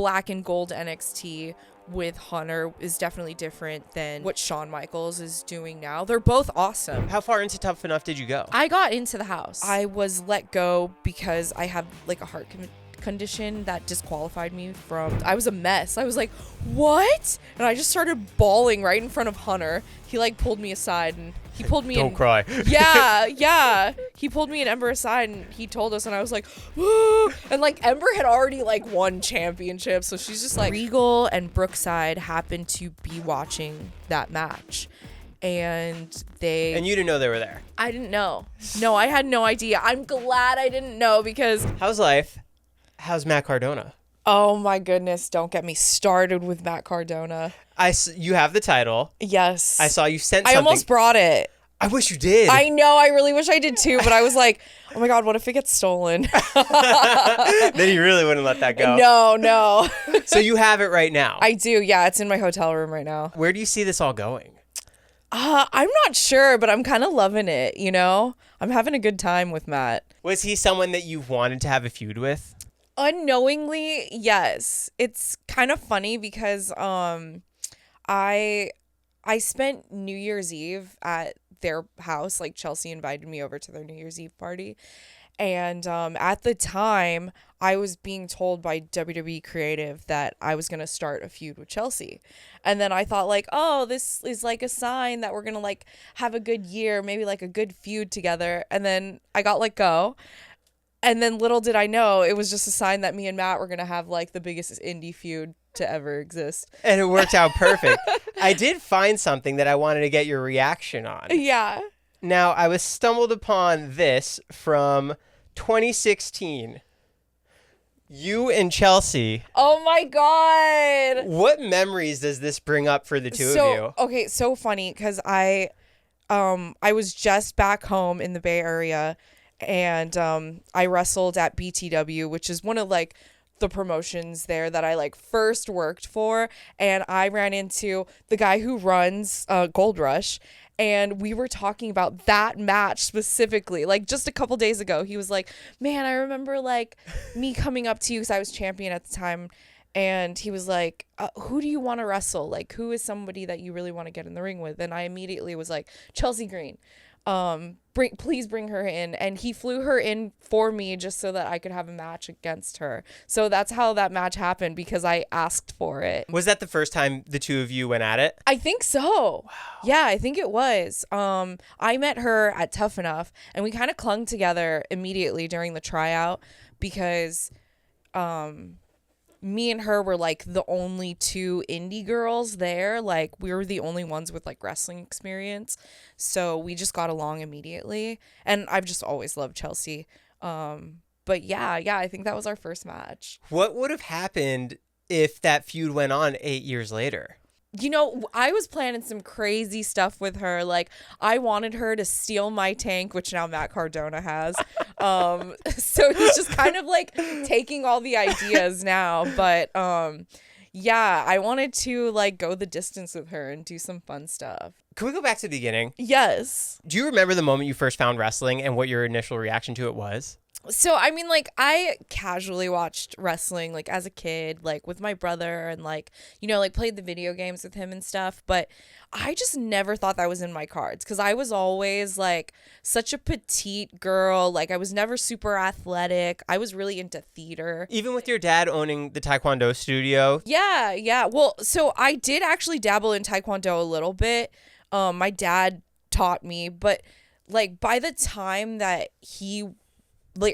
black and gold NXT with Hunter is definitely different than what Shawn Michaels is doing now. They're both awesome. How far into Tough Enough did you go? I got into the house. I was let go because I have like a heart condition that disqualified me from. I was a mess. I was like, what? And I just started bawling right in front of Hunter. He like pulled me aside and he pulled me Don't cry. Yeah. He pulled me and Ember aside and he told us, and I was like, woo! And like Ember had already like won championships, so she's just like, Regal and Brookside happened to be watching that match. And you didn't know they were there? I didn't know. No, I had no idea. I'm glad I didn't know, because How's life? How's Matt Cardona? oh my goodness, don't get me started with Matt Cardona. You have the title. Yes. I saw you sent something. I almost brought it. I wish you did. I know, I really wish I did too, but I was like, oh my God, what if it gets stolen? Then you really wouldn't let that go. No. So you have it right now. I do, yeah, it's in my hotel room right now. Where do you see this all going? I'm not sure, but I'm kind of loving it, you know? I'm having a good time with Matt. Was he someone that you've wanted to have a feud with? Unknowingly, yes. It's kind of funny because I spent New Year's Eve at their house. Like, Chelsea invited me over to their New Year's Eve party. And at the time, I was being told by WWE Creative that I was going to start a feud with Chelsea. And then I thought, like, oh, this is like a sign that we're going to like have a good year, maybe like a good feud together. And then I got let go. And then little did I know, it was just a sign that me and Matt were going to have like the biggest indie feud to ever exist. And it worked out perfect. I did find something that I wanted to get your reaction on. Yeah. Now, I was stumbled upon this from 2016. You and Chelsea. Oh my God. What memories does this bring up for the two of you? Okay, so funny because I was just back home in the Bay Area, and I wrestled at BTW, which is one of like the promotions there that I like first worked for, and I ran into the guy who runs Gold Rush, and we were talking about that match specifically. Like, just a couple days ago, he was like, man, I remember like me coming up to you because I was champion at the time, and he was like, who do you want to wrestle? Like, who is somebody that you really want to get in the ring with? And I immediately was like, Chelsea Green. Please bring her in. And he flew her in for me just so that I could have a match against her. So that's how that match happened, because I asked for it. Was that the first time the two of you went at it? I think so. Wow. Yeah, I think it was. I met her at Tough Enough, and we kind of clung together immediately during the tryout, because me and her were like the only two indie girls there. Like, we were the only ones with like wrestling experience, so we just got along immediately. And I've just always loved Chelsea. But yeah, I think that was our first match. What would have happened if that feud went on 8 years later? You know, I was planning some crazy stuff with her. Like, I wanted her to steal my tank, which now Matt Cardona has. So he's just kind of like taking all the ideas now. But yeah, I wanted to like go the distance with her and do some fun stuff. Can we go back to the beginning? Yes. Do you remember the moment you first found wrestling and what your initial reaction to it was? So, I mean, like, I casually watched wrestling, like, as a kid, like, with my brother, and, like, you know, like, played the video games with him and stuff, but I just never thought that was in my cards, because I was always, like, such a petite girl. Like, I was never super athletic. I was really into theater. Even with your dad owning the Taekwondo studio? Yeah. Well, so I did actually dabble in Taekwondo a little bit. My dad taught me, but, like, by the time that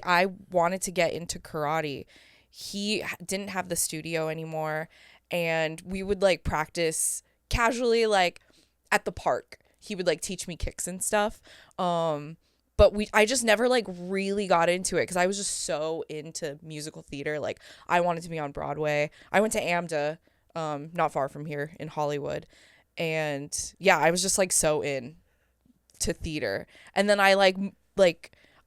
I wanted to get into karate, he didn't have the studio anymore, and we would like practice casually, like at the park. He would like teach me kicks and stuff. But I just never like really got into it, because I was just so into musical theater. Like, I wanted to be on Broadway. I went to AMDA, not far from here in Hollywood, and yeah, I was just like so in to theater. And then I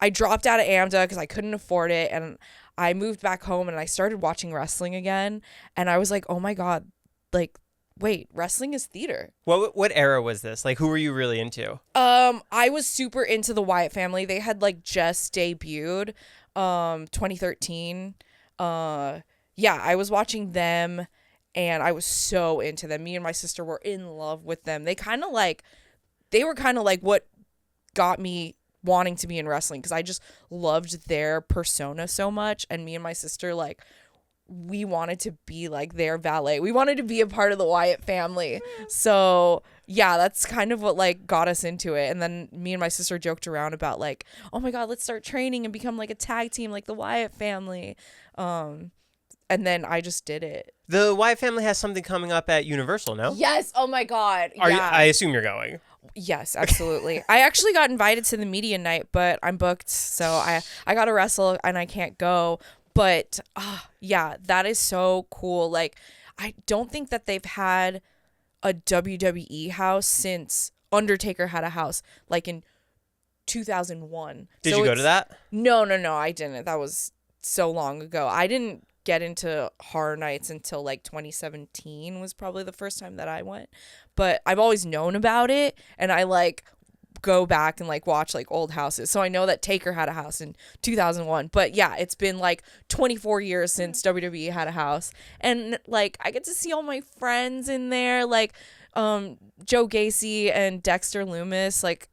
I dropped out of AMDA because I couldn't afford it, and I moved back home and I started watching wrestling again, and I was like, oh my God, like, wait, wrestling is theater. What era was this? Like, who were you really into? I was super into the Wyatt Family. They had like just debuted 2013. yeah, I was watching them and I was so into them. Me and my sister were in love with them. They were kind of like what got me wanting to be in wrestling, because I just loved their persona so much. And me and my sister, like, we wanted to be like their valet. We wanted to be a part of the Wyatt family. So yeah, that's kind of what like got us into it. And then me and my sister joked around about like, oh my God, let's start training and become like a tag team like the Wyatt family. And then I just did it. The Wyatt family has something coming up at Universal, no? Yes. Oh my God. I assume you're going. Yes, absolutely. I actually got invited to the media night, but I'm booked, so I got to wrestle and I can't go. But yeah, that is so cool. Like, I don't think that they've had a WWE house since Undertaker had a house, like in 2001. Did you go to that? No, I didn't. That was so long ago. I didn't get into horror nights until like 2017 was probably the first time that I went. But I've always known about it, and I like go back and like watch like old houses. So I know that Taker had a house in 2001. But yeah, it's been like 24 years since WWE had a house. And like I get to see all my friends in there, like Joe Gacy and Dexter Loomis. Like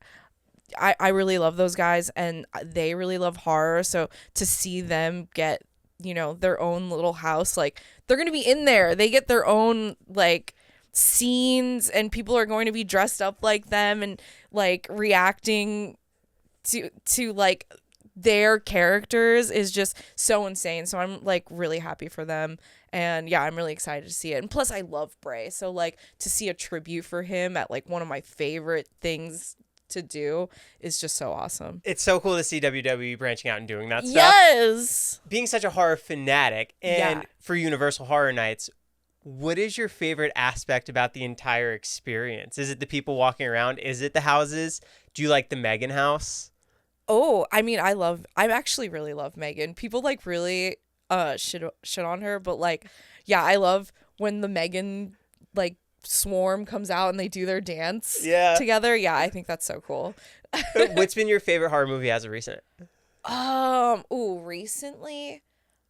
I really love those guys, and they really love horror. So to see them get, you know, their own little house, like they're going to be in there. They get their own like scenes, and people are going to be dressed up like them and like reacting to like their characters is just so insane. So I'm like really happy for them, and yeah, I'm really excited to see it. And plus I love Bray, so like to see a tribute for him at like one of my favorite things to do is just so awesome. It's so cool to see WWE branching out and doing that stuff. Yes. Being such a horror fanatic, and for Universal Horror Nights, what is your favorite aspect about the entire experience? Is it the people walking around? Is it the houses? Do you like the Megan house? Oh, I mean, I actually really love Megan. People like really shit on her, but like, yeah, I love when the Megan like swarm comes out and they do their dance together. Yeah, I think that's so cool. What's been your favorite horror movie as of recent? Recently,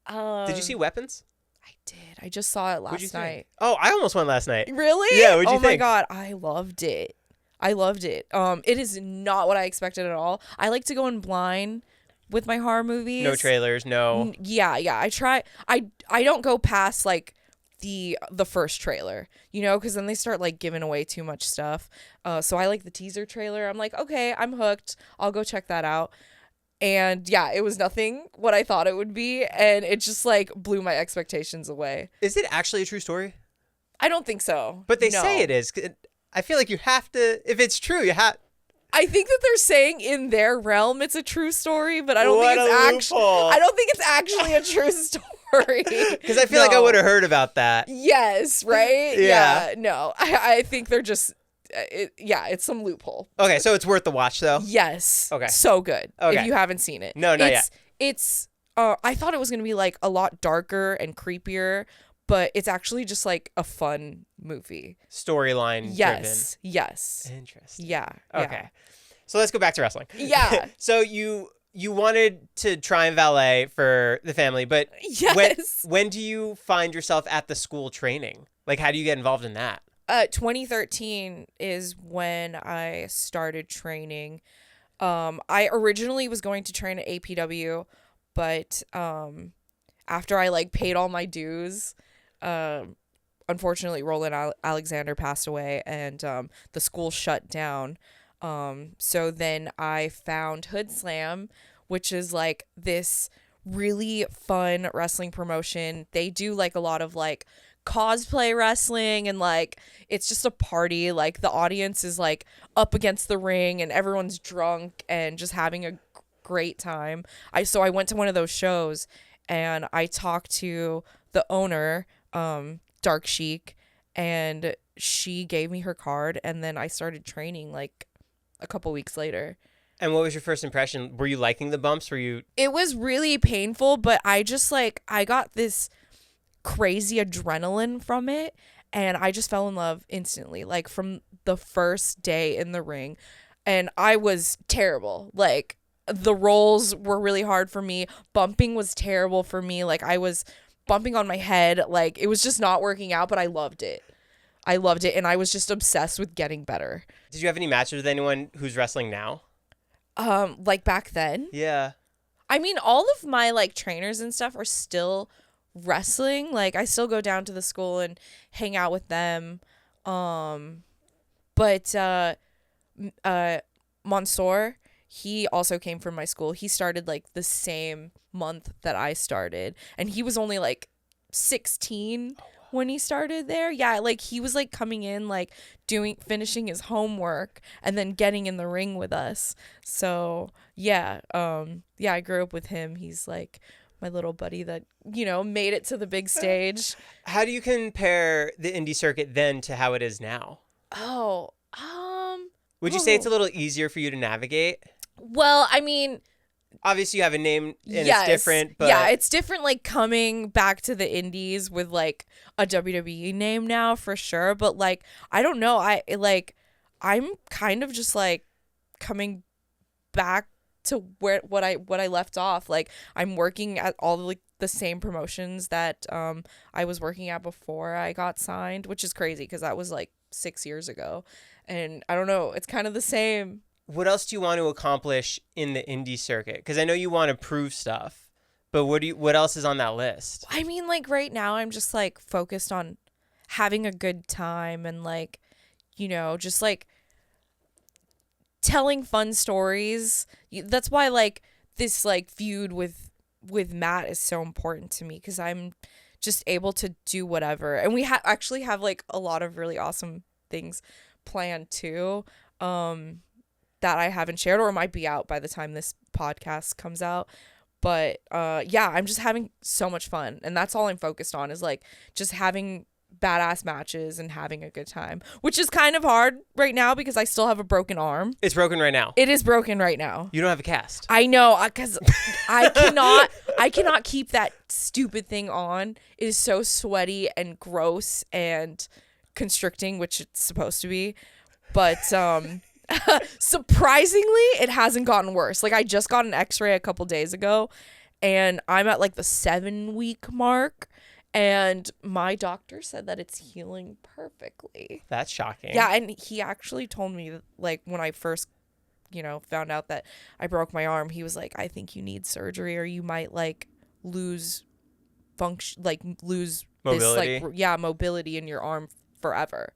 did you see Weapons? I did. I just saw it last night. Oh, I almost went last night. Really? Yeah, what'd you think? Oh my God, I loved it. It is not what I expected at all. I like to go in blind with my horror movies. No trailers, no. Yeah. I try. I don't go past like the first trailer, you know, because then they start like giving away too much stuff. So I like the teaser trailer. I'm like, okay, I'm hooked. I'll go check that out. And yeah, it was nothing what I thought it would be, and it just like blew my expectations away. Is it actually a true story? I don't think so. But they say it is. I feel like you have to, if it's true, you have. I think that they're saying in their realm it's a true story, but I don't think it's actually a true story. Because I feel like I would have heard about that. Yes, right? Yeah. No, I think they're just it's some loophole. Okay, so it's worth the watch though. Yes. Okay. So good. Okay. If you haven't seen it. No, not yet. It's I thought it was going to be like a lot darker and creepier, but it's actually just like a fun movie. Storyline Yes. driven. Yes. Interesting. Yeah. Okay. Yeah. So let's go back to wrestling. Yeah. So you wanted to try and valet for the family, but yes. when do you find yourself at the school training? Like, how do you get involved in that? 2013 is when I started training. I originally was going to train at APW, but after I like paid all my dues, unfortunately Roland Alexander passed away, and the school shut down. So then I found Hood Slam, which is like this really fun wrestling promotion. They do like a lot of like cosplay wrestling, and like it's just a party. Like the audience is like up against the ring and everyone's drunk and just having a great time. So I went to one of those shows and I talked to the owner, Dark Chic, and she gave me her card, and then I started training like a couple weeks later. And what was your first impression? Were you liking the bumps? It was really painful, but I just like I got this crazy adrenaline from it, and I just fell in love instantly, like from the first day in the ring. And I was terrible. Like the rolls were really hard for me. Bumping was terrible for me. Like I was bumping on my head. Like, it was just not working out, but I loved it. And I was just obsessed with getting better. Did you have any matches with anyone who's wrestling now? Like back then? Yeah. I mean, all of my like trainers and stuff are still wrestling. Like, I still go down to the school and hang out with them. But Mansoor, he also came from my school. He started like the same month that I started, and he was only like 16 when he started there. Yeah, like he was like coming in, like finishing his homework and then getting in the ring with us. So yeah, I grew up with him. He's like my little buddy that, you know, made it to the big stage. How do you compare the indie circuit then to how it is now? Oh, would you say it's a little easier for you to navigate? Well, I mean, obviously you have a name and yes, it's different, but yeah, it's different, like coming back to the indies with like a WWE name now for sure. But like, I don't know, I'm kind of just like coming back to what I left off. Like, I'm working at all like the same promotions that I was working at before I got signed, which is crazy because that was like 6 years ago. And I don't know, it's kind of the same. What else do you want to accomplish in the indie circuit? Because I know you want to prove stuff, but what else is on that list? I mean, like right now I'm just like focused on having a good time and like, you know, just like telling fun stories. That's why like this like feud with Matt is so important to me, because I'm just able to do whatever. And we actually have like a lot of really awesome things planned too, that I haven't shared or might be out by the time this podcast comes out. But yeah, I'm just having so much fun, and that's all I'm focused on, is like just having badass matches and having a good time, which is kind of hard right now because I still have a broken arm. It's broken right now. It is broken right now. You don't have a cast. I know, because I cannot keep that stupid thing on. It is so sweaty and gross and constricting, which it's supposed to be. But surprisingly, it hasn't gotten worse. Like, I just got an x-ray a couple days ago, and I'm at like the 7-week mark, and my doctor said that it's healing perfectly. That's shocking. Yeah, and he actually told me, like, when I first, you know, found out that I broke my arm, he was like, I think you need surgery, or you might like lose function, like lose mobility. This, like, mobility in your arm forever,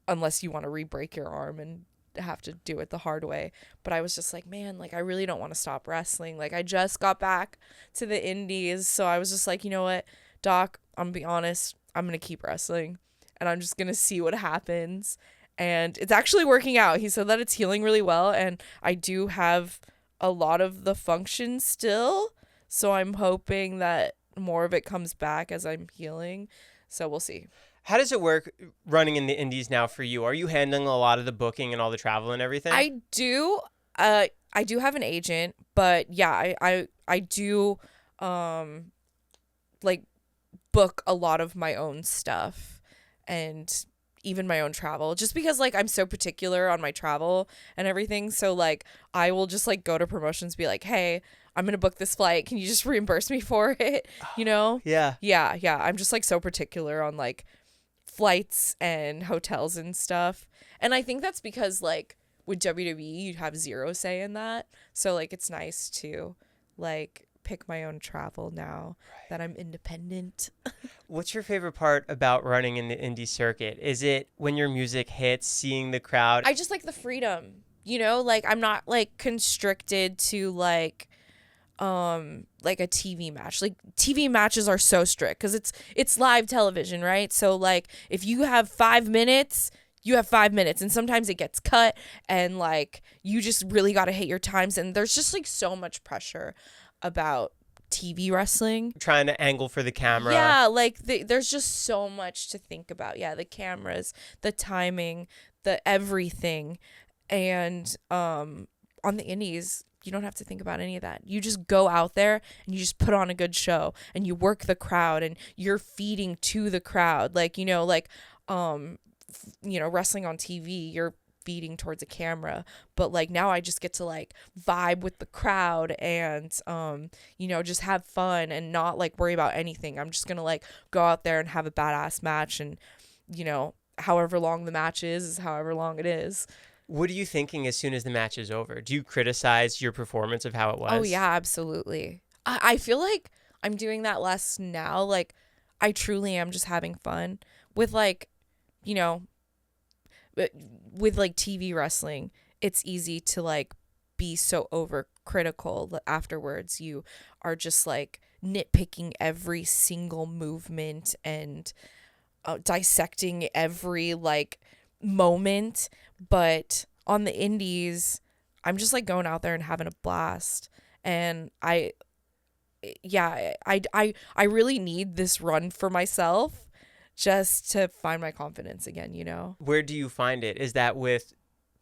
unless you want to re-break your arm and have to do it the hard way. But I was just like, man, like, I really don't want to stop wrestling. Like, I just got back to the indies, so I was just like, you know what, doc, I'm gonna be honest, I'm gonna keep wrestling, and I'm just gonna see what happens. And it's actually working out. He said that it's healing really well, and I do have a lot of the function still, so I'm hoping that more of it comes back as I'm healing. So we'll see. How does it work running in the indies now for you? Are you handling a lot of the booking and all the travel and everything? I do. I do have an agent, but yeah, I do like book a lot of my own stuff and even my own travel, just because like I'm so particular on my travel and everything. So like I will just like go to promotions, be like, hey, I'm gonna book this flight, can you just reimburse me for it, you know? Yeah I'm just like so particular on like flights and hotels and stuff. And I think that's because like with WWE you have zero say in that, so like it's nice to like pick my own travel now that I'm independent. What's your favorite part about running in the indie circuit? Is it when your music hits, seeing the crowd? I just like the freedom, you know, like I'm not like constricted to like a TV match. Like TV matches are so strict because it's live television, right? So like if you have 5 minutes, you have 5 minutes, and sometimes it gets cut, and like you just really got to hit your times, and there's just like so much pressure about TV wrestling. Trying to angle for the camera. Yeah, like there's just so much to think about. Yeah, the cameras, the timing, the everything. And on the indies, you don't have to think about any of that. You just go out there and you just put on a good show, and you work the crowd, and you're feeding to the crowd. Like, you know, like wrestling on TV, you're feeding towards a camera. But like now I just get to like vibe with the crowd and just have fun and not like worry about anything. I'm just gonna like go out there and have a badass match, and however long the match is however long it is. What are you thinking as soon as the match is over? Do you criticize your performance of how it was? Oh yeah, absolutely. I feel like I'm doing that less now. Like I truly am just having fun with like, with like TV wrestling. It's easy to like be so overcritical that afterwards you are just like nitpicking every single movement and dissecting every like moment. But on the indies, I'm just like going out there and having a blast. And I really need this run for myself just to find my confidence again, Where do you find it? Is that with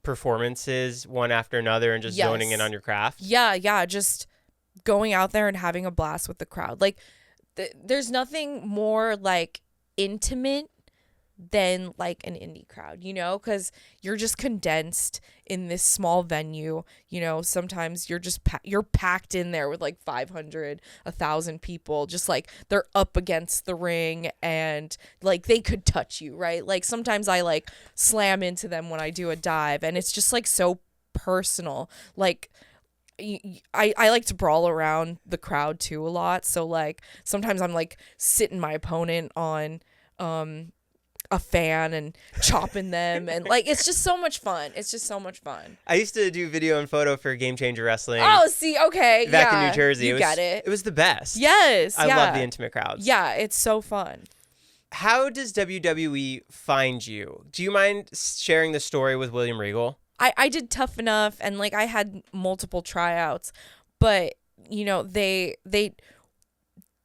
performances one after another and just zoning in on your craft? Yeah, just going out there and having a blast with the crowd. Like there's nothing more like intimate than like an indie crowd, because you're just condensed in this small venue. Sometimes you're just you're packed in there with like 500, 1,000 people, just like they're up against the ring and like they could touch you, right? Like sometimes I like slam into them when I do a dive, and it's just like so personal. Like I like to brawl around the crowd too a lot, so like sometimes I'm like sitting my opponent on a fan and chopping them, and like it's just so much fun. I used to do video and photo for Game Changer Wrestling. Oh, see, okay, back in New Jersey. It was the best. Yes, I love the intimate crowds. Yeah, it's so fun. How does WWE find you? Do you mind sharing the story with William Regal? I did Tough Enough, and like I had multiple tryouts, but they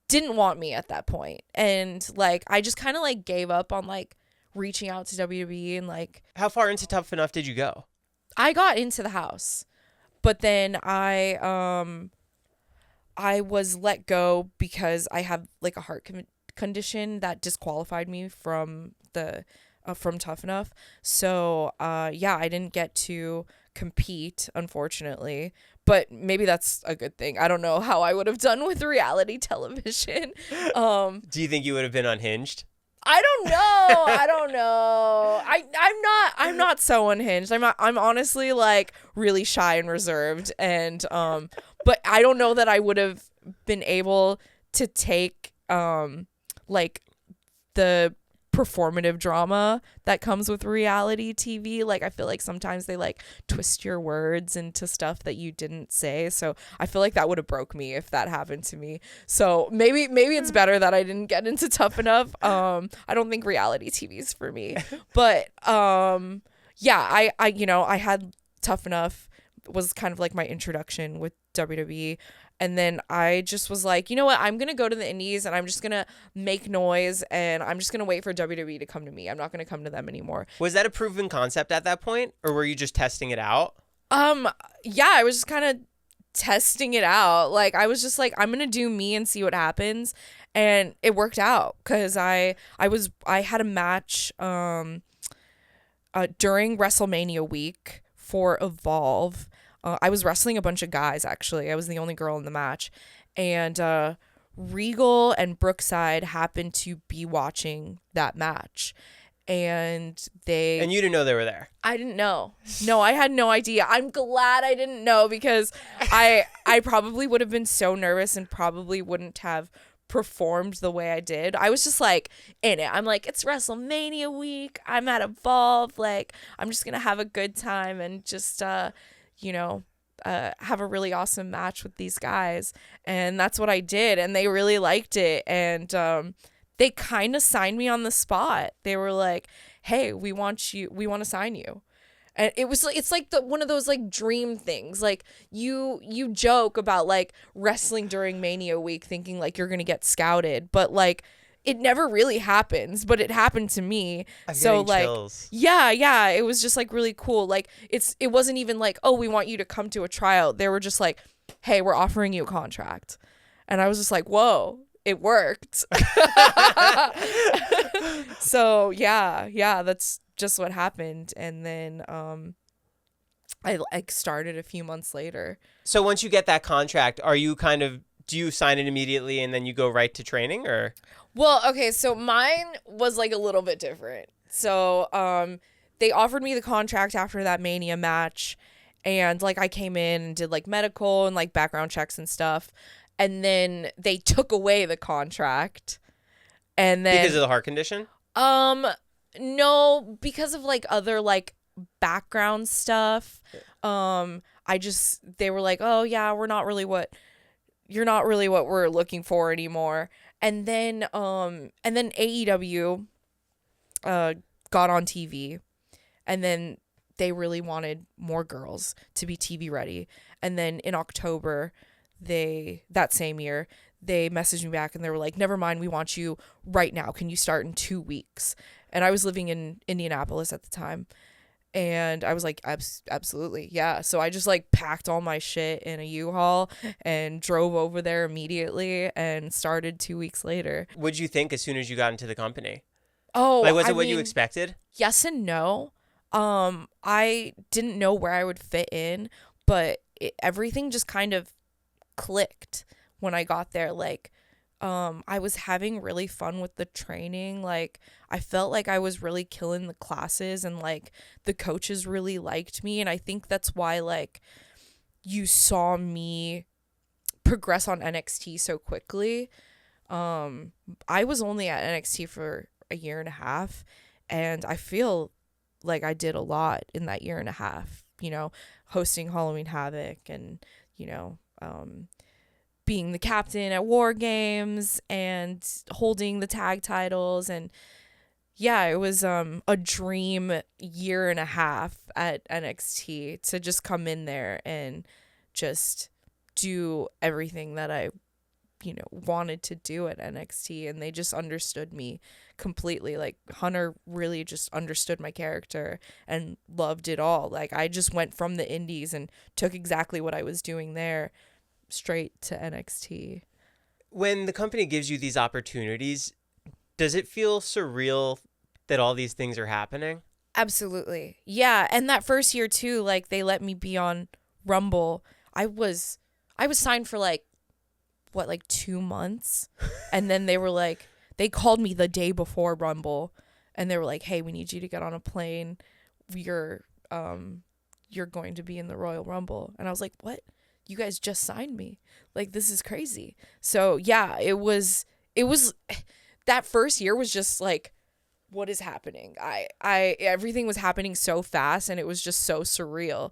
didn't want me at that point, and like I just kind of like gave up on like reaching out to WWE. And like, how far into Tough Enough did you go? I got into the house, but then I was let go because I have like a heart condition that disqualified me from the from Tough Enough. So I didn't get to compete, unfortunately, but maybe that's a good thing. I don't know how I would have done with reality television. Do you think you would have been unhinged? I don't know. I'm not so unhinged. I'm honestly like really shy and reserved, and but I don't know that I would have been able to take like the performative drama that comes with reality TV. Like I feel like sometimes they like twist your words into stuff that you didn't say. So I feel like that would have broke me if that happened to me. So maybe it's better that I didn't get into Tough Enough. I don't think reality TV is for me. But I had Tough Enough was kind of like my introduction with WWE. And then I just was like, you know what? I'm going to go to the indies and I'm just going to make noise and I'm just going to wait for WWE to come to me. I'm not going to come to them anymore. Was that a proven concept at that point, or were you just testing it out? Yeah, I was just kind of testing it out. Like I was just like, I'm going to do me and see what happens. And it worked out because I had a match during WrestleMania week for Evolve. I was wrestling a bunch of guys, actually. I was the only girl in the match. And Regal and Brookside happened to be watching that match. And you didn't know they were there? I didn't know. No, I had no idea. I'm glad I didn't know because I probably would have been so nervous and probably wouldn't have performed the way I did. I was just like in it. I'm like, it's WrestleMania week. I'm at Evolve. Like, I'm just going to have a good time and just... have a really awesome match with these guys. And that's what I did. And they really liked it. And they kind of signed me on the spot. They were like, hey, we want to sign you. And it's like one of those like dream things. Like you joke about like wrestling during Mania week thinking like you're going to get scouted. But like, it never really happens, but it happened to me. I'm getting chills. Yeah, it was just like really cool. Like it wasn't even like, oh, we want you to come to a tryout. They were just like, hey, we're offering you a contract. And I was just like, whoa, it worked. So yeah, that's just what happened. And then I like started a few months later. So once you get that contract, are you do you sign it immediately and then you go right to training, or? Well, okay, so mine was like a little bit different. So, they offered me the contract after that Mania match, and like I came in and did like medical and like background checks and stuff, and then they took away the contract, and then Because of the heart condition? No, because of like other like background stuff. They were like, "Oh yeah, you're not really what we're looking for anymore." And then AEW got on TV, and then they really wanted more girls to be TV ready. And then in October, that same year, they messaged me back and they were like, "Never mind, we want you right now. Can you start in 2 weeks?" And I was living in Indianapolis at the time. And I was like, absolutely, yeah. So I just like packed all my shit in a U-Haul and drove over there immediately and started 2 weeks later. What'd you think as soon as you got into the company? Oh, Like, was it what you expected? Yes and no. I didn't know where I would fit in, but everything just kind of clicked when I got there. Like, I was having really fun with the training. Like, I felt like I was really killing the classes, and like the coaches really liked me. And I think that's why like you saw me progress on NXT so quickly. I was only at NXT for a year and a half, and I feel like I did a lot in that year and a half, hosting Halloween Havoc and, being the captain at War Games and holding the tag titles. And yeah, it was a dream year and a half at NXT to just come in there and just do everything that I wanted to do at NXT. And they just understood me completely. Like, Hunter really just understood my character and loved it all. Like, I just went from the indies and took exactly what I was doing there straight to NXT. When the company gives you these opportunities, does it feel surreal that all these things are happening? Absolutely. Yeah. And that first year too, like, they let me be on Rumble. I was signed for like 2 months. And then they called me the day before Rumble, and they were like, "Hey, we need you to get on a plane. You're going to be in the Royal Rumble." And I was like, "What? You guys just signed me. Like, this is crazy." So yeah, it was that first year was just like, what is happening? Everything was happening so fast, and it was just so surreal,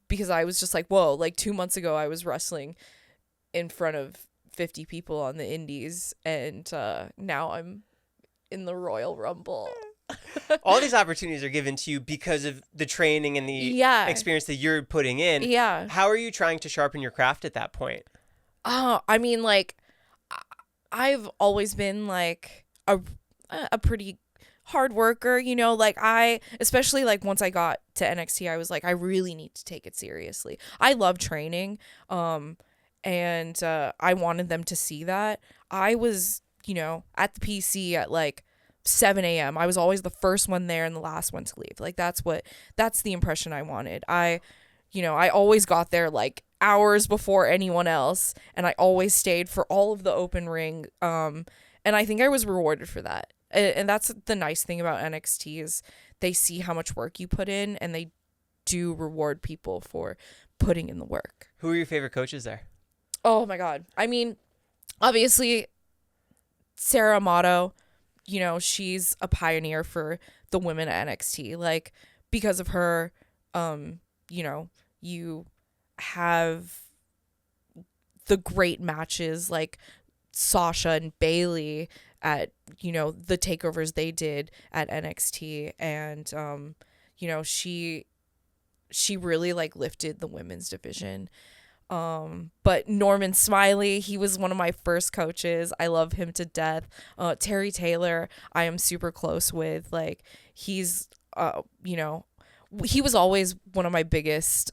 because I was just like, whoa, like 2 months ago I was wrestling in front of 50 people on the indies, and now I'm in the Royal Rumble. All these opportunities are given to you because of the training and the experience that you're putting in. Yeah. How are you trying to sharpen your craft at that point? I mean, like, I've always been like a pretty hard worker, like especially like once I got to NXT, I was like, I really need to take it seriously. I love training. And I wanted them to see that. I was, at the PC at like 7 a.m. I was always the first one there and the last one to leave. Like, that's the impression I wanted. I always got there like hours before anyone else, and I always stayed for all of the open ring. And I think I was rewarded for that. And that's the nice thing about NXT is they see how much work you put in, and they do reward people for putting in the work. Who are your favorite coaches there? Oh my God. I mean, obviously Sarah Amato, she's a pioneer for the women at NXT. Like, because of her, you have the great matches like Sasha and Bailey at, the takeovers they did at NXT. And, she really like lifted the women's division. But Norman Smiley, he was one of my first coaches. I love him to death. Terry Taylor, I am super close with. Like, he's, he was always one of my biggest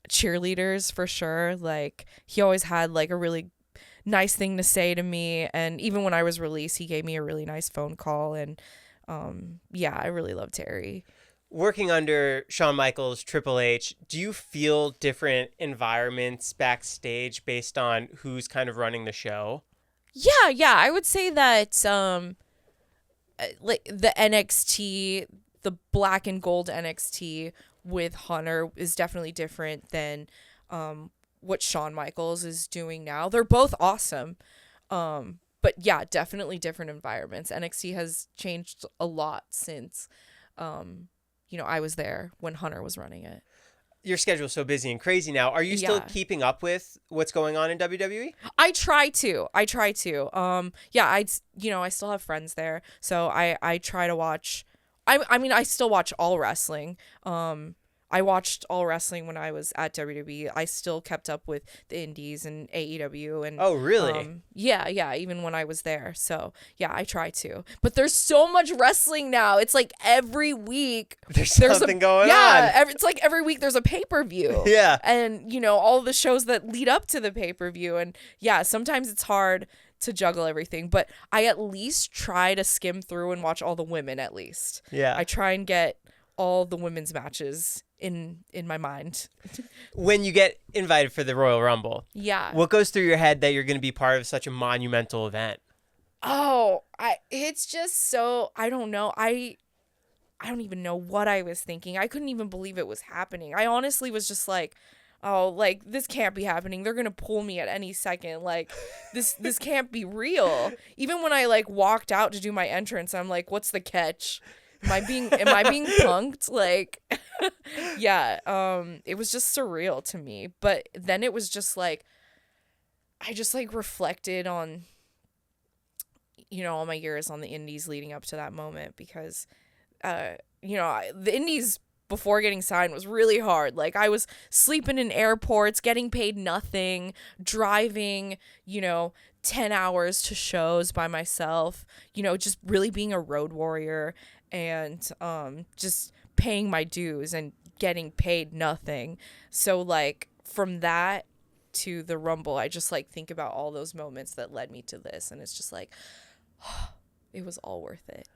cheerleaders for sure. Like, he always had like a really nice thing to say to me, and even when I was released, he gave me a really nice phone call. And yeah, I really love Terry. Working under Shawn Michaels, Triple H, do you feel different environments backstage based on who's kind of running the show? Yeah, I would say that like the NXT, the black and gold NXT with Hunter is definitely different than what Shawn Michaels is doing now. They're both awesome. But yeah, definitely different environments. NXT has changed a lot since I was there when Hunter was running it. Your schedule's so busy and crazy now. Are you still keeping up with what's going on in WWE? I try to. I still have friends there, so I try to watch. I mean, I still watch all wrestling. I watched all wrestling when I was at WWE. I still kept up with the indies and AEW and oh really? Yeah, even when I was there. So yeah, I try to. But there's so much wrestling now. It's like every week there's something going on. Yeah, it's like every week there's a pay-per-view. Yeah. And all the shows that lead up to the pay-per-view, and yeah, sometimes it's hard to juggle everything, but I at least try to skim through and watch all the women at least. Yeah. I try and get all the women's matches in my mind. When you get invited for the Royal Rumble, what goes through your head that you're going to be part of such a monumental event? It's just so, I don't know. I don't even know what I was thinking. I couldn't even believe it was happening. I honestly was just like, oh, like, this can't be happening. They're going to pull me at any second. Like, this can't be real. Even when I, like, walked out to do my entrance, I'm like, what's the catch? Am I being punked? Like, yeah, it was just surreal to me. But then it was just like, I just like reflected on, all my years on the indies leading up to that moment, because, the indies before getting signed was really hard. Like, I was sleeping in airports, getting paid nothing, driving, 10 hours to shows by myself, just really being a road warrior, and just paying my dues and getting paid nothing. So like from that to the Rumble, I just like think about all those moments that led me to this, and it's just like, it was all worth it,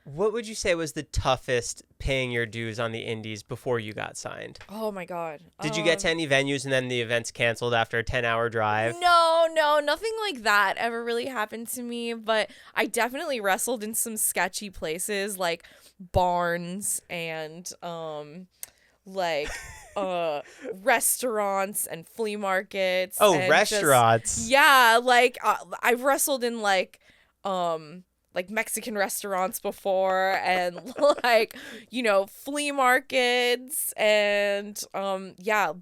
What would you say was the toughest paying your dues on the indies before you got signed? Oh my God. Did you get to any venues and then the event's canceled after a 10-hour drive? No, nothing like that ever really happened to me, but I definitely wrestled in some sketchy places like barns and restaurants and flea markets. Oh, and restaurants. Like I've wrestled in like Mexican restaurants before, and like, flea markets and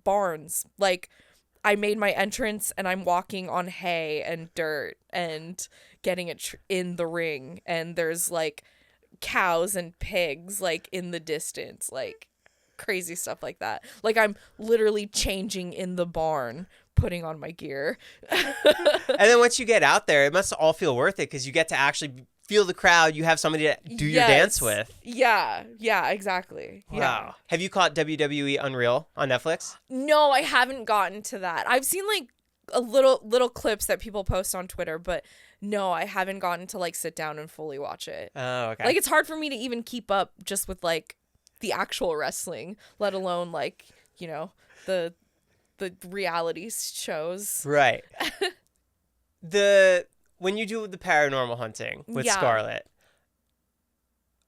barns. Like, I made my entrance and I'm walking on hay and dirt and getting it in the ring, and there's like cows and pigs like in the distance, like crazy stuff like that. Like, I'm literally changing in the barn, putting on my gear. And then once you get out there, it must all feel worth it because you get to actually feel the crowd. You have somebody to do your dance with. Yeah, exactly. Wow. Yeah. Have you caught WWE Unreal on Netflix? No, I haven't gotten to that. I've seen like a little clips that people post on Twitter, but no, I haven't gotten to like sit down and fully watch it. Oh, okay. Like, it's hard for me to even keep up just with like the actual wrestling, let alone like, the reality shows. Right. When you do the paranormal hunting with Scarlett,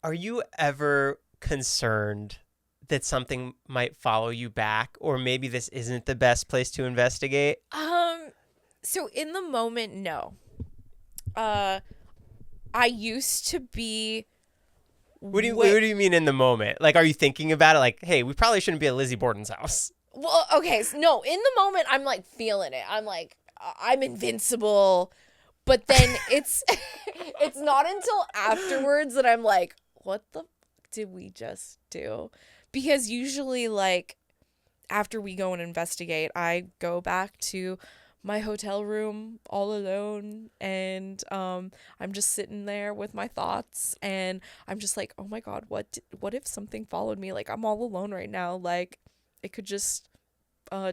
are you ever concerned that something might follow you back, or maybe this isn't the best place to investigate? So in the moment, no. I used to be. What do you mean in the moment? Like, are you thinking about it? Like, hey, we probably shouldn't be at Lizzie Borden's house. Well, okay, so no, in the moment, I'm like feeling it. I'm like, I'm invincible. But then it's not until afterwards that I'm like, what the did we just do? Because usually, like, after we go and investigate, I go back to my hotel room all alone, and I'm just sitting there with my thoughts, and I'm just like, oh my God, what if something followed me? Like, I'm all alone right now. Like, it could just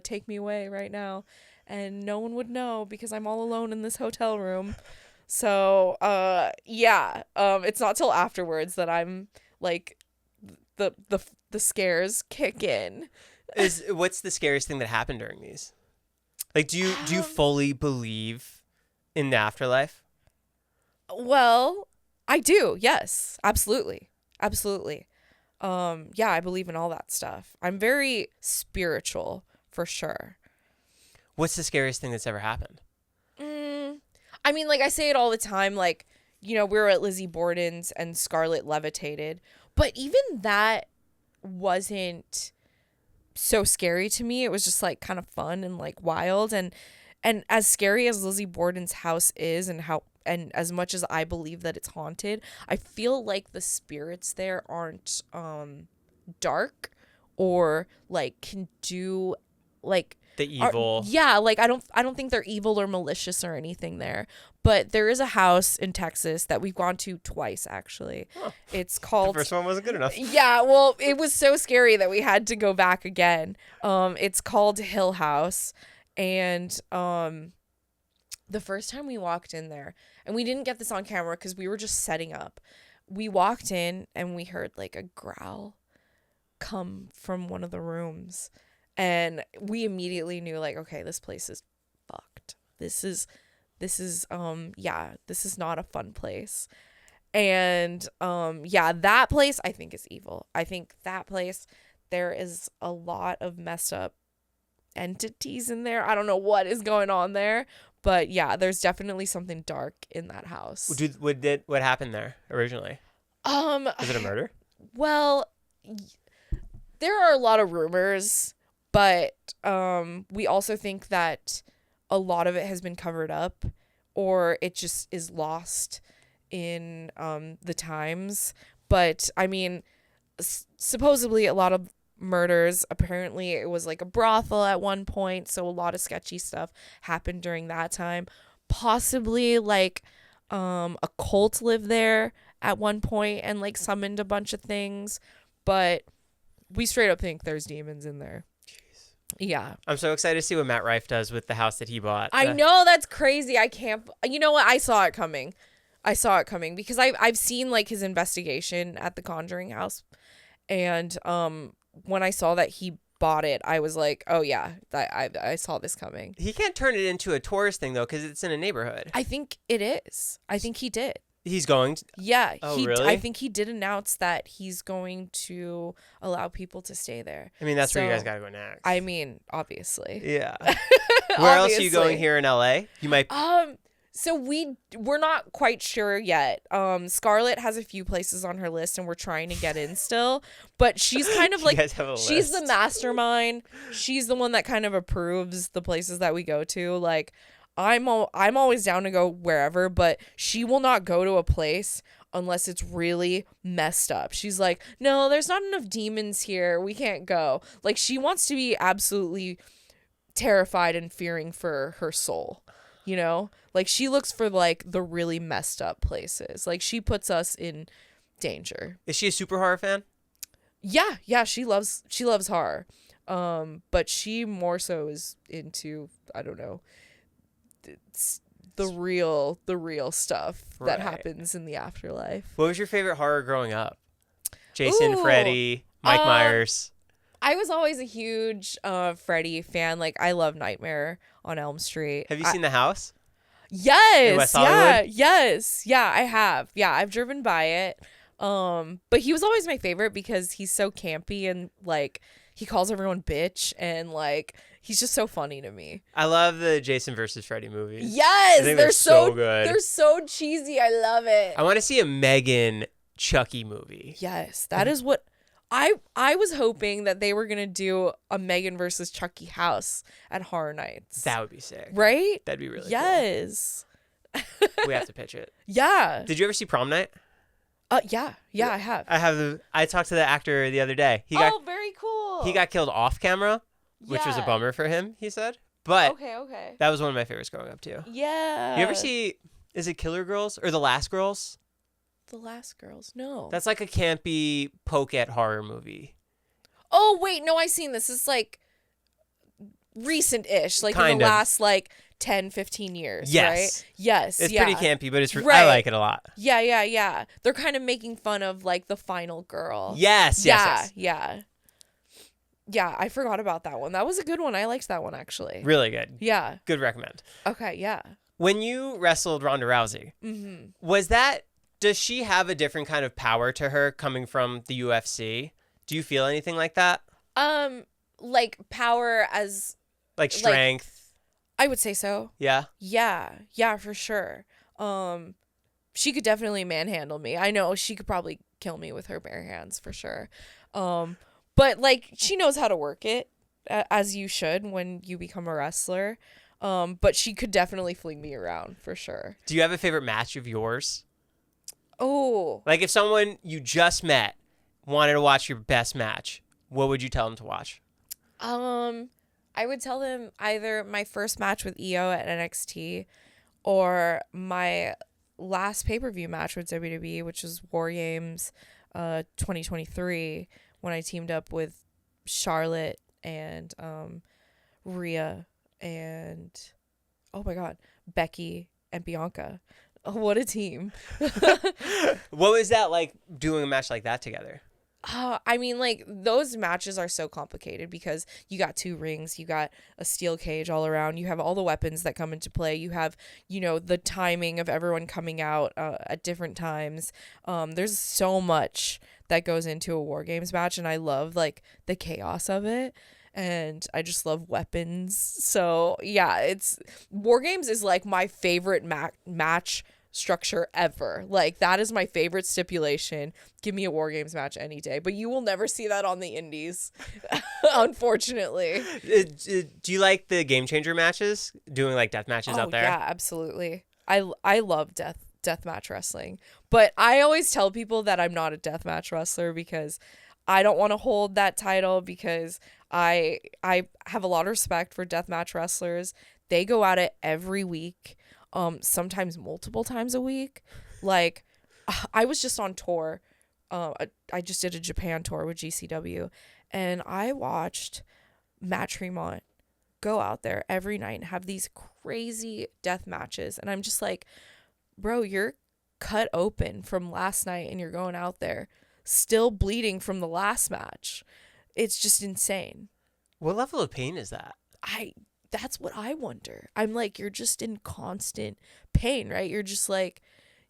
take me away right now, and no one would know because I'm all alone in this hotel room. So, it's not till afterwards that I'm like, the scares kick in. What's the scariest thing that happened during these? Like, do you fully believe in the afterlife? Well, I do. Yes, absolutely. Absolutely. Yeah, I believe in all that stuff. I'm very spiritual for sure. What's the scariest thing that's ever happened? I mean, like I say it all the time, like, you know, we were at Lizzie Borden's and Scarlett levitated, but even that wasn't so scary to me. It was just like kind of fun and like wild, and as scary as Lizzie Borden's house is, and as much as I believe that it's haunted, I feel like the spirits there aren't dark or like can do like the evil. Like I don't think they're evil or malicious or anything there. But there is a house in Texas that we've gone to twice actually. Huh. It's called The first one wasn't good enough. Yeah, well, it was so scary that we had to go back again. It's called Hill House, and the first time we walked in there, and we didn't get this on camera because we were just setting up. We walked in and we heard like a growl come from one of the rooms. And we immediately knew like, okay, this place is fucked. This is not a fun place. And that place I think is evil. I think that place, there is a lot of messed up entities in there. I don't know what is going on there, but yeah, there's definitely something dark in that house. What happened there originally? Is it a murder? Well, there are a lot of rumors, but we also think that a lot of it has been covered up, or it just is lost in the times. But I mean, supposedly a lot of murders, apparently it was like a brothel at one point, so a lot of sketchy stuff happened during that time. Possibly like a cult lived there at one point and like summoned a bunch of things, but we straight up think there's demons in there. Jeez. Yeah. I'm so excited to see what Matt Rife does with the house that he bought. I know, that's crazy. I can't. You know what? I saw it coming because I've seen like his investigation at the Conjuring house, and when I saw that he bought it, I was like, oh yeah, I saw this coming. He can't turn it into a tourist thing though, because it's in a neighborhood. I think it is. I think he did. He's going to? Yeah. Oh, really? I think he did announce that he's going to allow people to stay there. I mean, that's where you guys got to go next. I mean, obviously. Yeah. Where else are you going here in LA? You might. So we're not quite sure yet. Scarlett has a few places on her list, and we're trying to get in still. But she's kind of like, she's the mastermind. She's the one that kind of approves the places that we go to. Like, I'm always down to go wherever, but she will not go to a place unless it's really messed up. She's like, no, there's not enough demons here. We can't go. Like, she wants to be absolutely terrified and fearing for her soul, you know? Like, she looks for like the really messed up places. Like, she puts us in danger. Is she a super horror fan? Yeah, she loves horror. But she more so is into, I don't know, it's the real stuff that happens in the afterlife. What was your favorite horror growing up? Jason, Freddy, Mike Myers. I was always a huge Freddy fan. Like, I love Nightmare on Elm Street. Have you seen The House? Yes. In West Hollywood? Yes. Yeah, I have. Yeah, I've driven by it. But he was always my favorite because he's so campy and like he calls everyone bitch, and like he's just so funny to me. I love the Jason versus Freddy movies. Yes, they're so good. They're so cheesy. I love it. I want to see a Megan Chucky movie. Yes, that is what I was hoping that they were gonna do a Megan versus Chucky house at Horror Nights. That would be sick. Right? That'd be really cool. Yes. We have to pitch it. Yeah. Did you ever see Prom Night? Yeah, I have. I talked to the actor the other day. Very cool. He got killed off camera, which was a bummer for him, he said. But okay. That was one of my favorites growing up too. Yeah. You ever see, is it Killer Girls or The Last Girls? The Last Girls? No. That's like a campy poke at horror movie. Oh, wait, no, I've seen this. It's like recent-ish, like in the last like 10, 15 years, Yes. right? Yes. It's yeah. pretty campy, but I Right. like it a lot. Yeah. They're kind of making fun of like the final girl. Yes. Yeah, I forgot about that one. That was a good one. I liked that one, actually. Really good. Yeah. Good recommend. Okay, yeah. When you wrestled Ronda Rousey, does she have a different kind of power to her coming from the UFC? Do you feel anything like that? Like power as... Like strength? I would say so. Yeah? Yeah, for sure. She could definitely manhandle me. I know she could probably kill me with her bare hands, for sure. But, like, she knows how to work it, as you should when you become a wrestler. But she could definitely fling me around, for sure. Do you have a favorite match of yours? Oh. Like, if someone you just met wanted to watch your best match, what would you tell them to watch? I would tell them either my first match with EO at NXT or my last pay-per-view match with WWE, which was War Games 2023, when I teamed up with Charlotte and Rhea and, oh my God, Becky and Bianca. Oh, what a team. What was that like, doing a match like that together? I mean, like, those matches are so complicated because you got 2 rings, you got a steel cage all around, you have all the weapons that come into play, you have, you know, the timing of everyone coming out at different times. There's so much that goes into a War Games match, and I love, like, the chaos of it, and I just love weapons. So, yeah, War Games is, like, my favorite match structure ever. Like, that is my favorite stipulation. Give me a War Games match any day, but you will never see that on the indies. Unfortunately. Do you like the Game Changer matches, doing like death matches out there? Yeah, absolutely. I love death match wrestling, but I always tell people that I'm not a death match wrestler because I don't want to hold that title, because I have a lot of respect for death match wrestlers. They go at it every week. Sometimes multiple times a week. Like, I was just on tour. I just did a Japan tour with GCW, and I watched Matt Tremont go out there every night and have these crazy death matches. And I'm just like, bro, you're cut open from last night and you're going out there still bleeding from the last match. It's just insane. What level of pain is that? That's what I wonder. I'm like, you're just in constant pain, right? You're just like,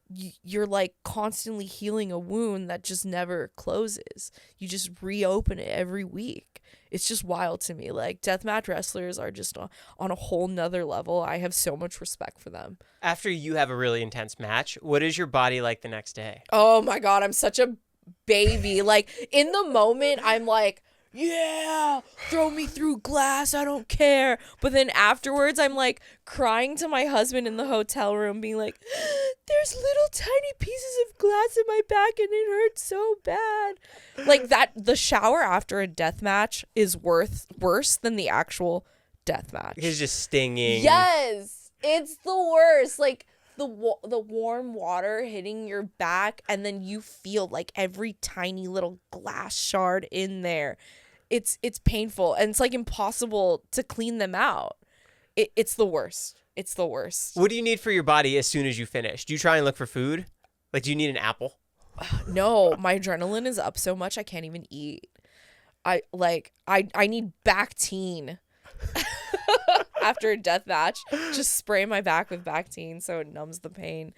you're like constantly healing a wound that just never closes. You just reopen it every week. It's just wild to me. Like, deathmatch wrestlers are just on a whole nother level. I have so much respect for them. After you have a really intense match, what is your body like the next day? Oh my God, I'm such a baby. Like, in the moment, I'm like, yeah, throw me through glass, I don't care. But then afterwards, I'm like crying to my husband in the hotel room, being like, there's little tiny pieces of glass in my back and it hurts so bad. Like, that, the shower after a death match is worse than the actual death match. It's just stinging. Yes, it's the worst. Like, the warm water hitting your back, and then you feel like every tiny little glass shard in there. It's painful, and it's like impossible to clean them out. It's the worst. It's the worst. What do you need for your body as soon as you finish? Do you try and look for food? Like, do you need an apple? No, my adrenaline is up so much I can't even eat. I need Bactine. After a death match, just spray my back with Bactine so it numbs the pain.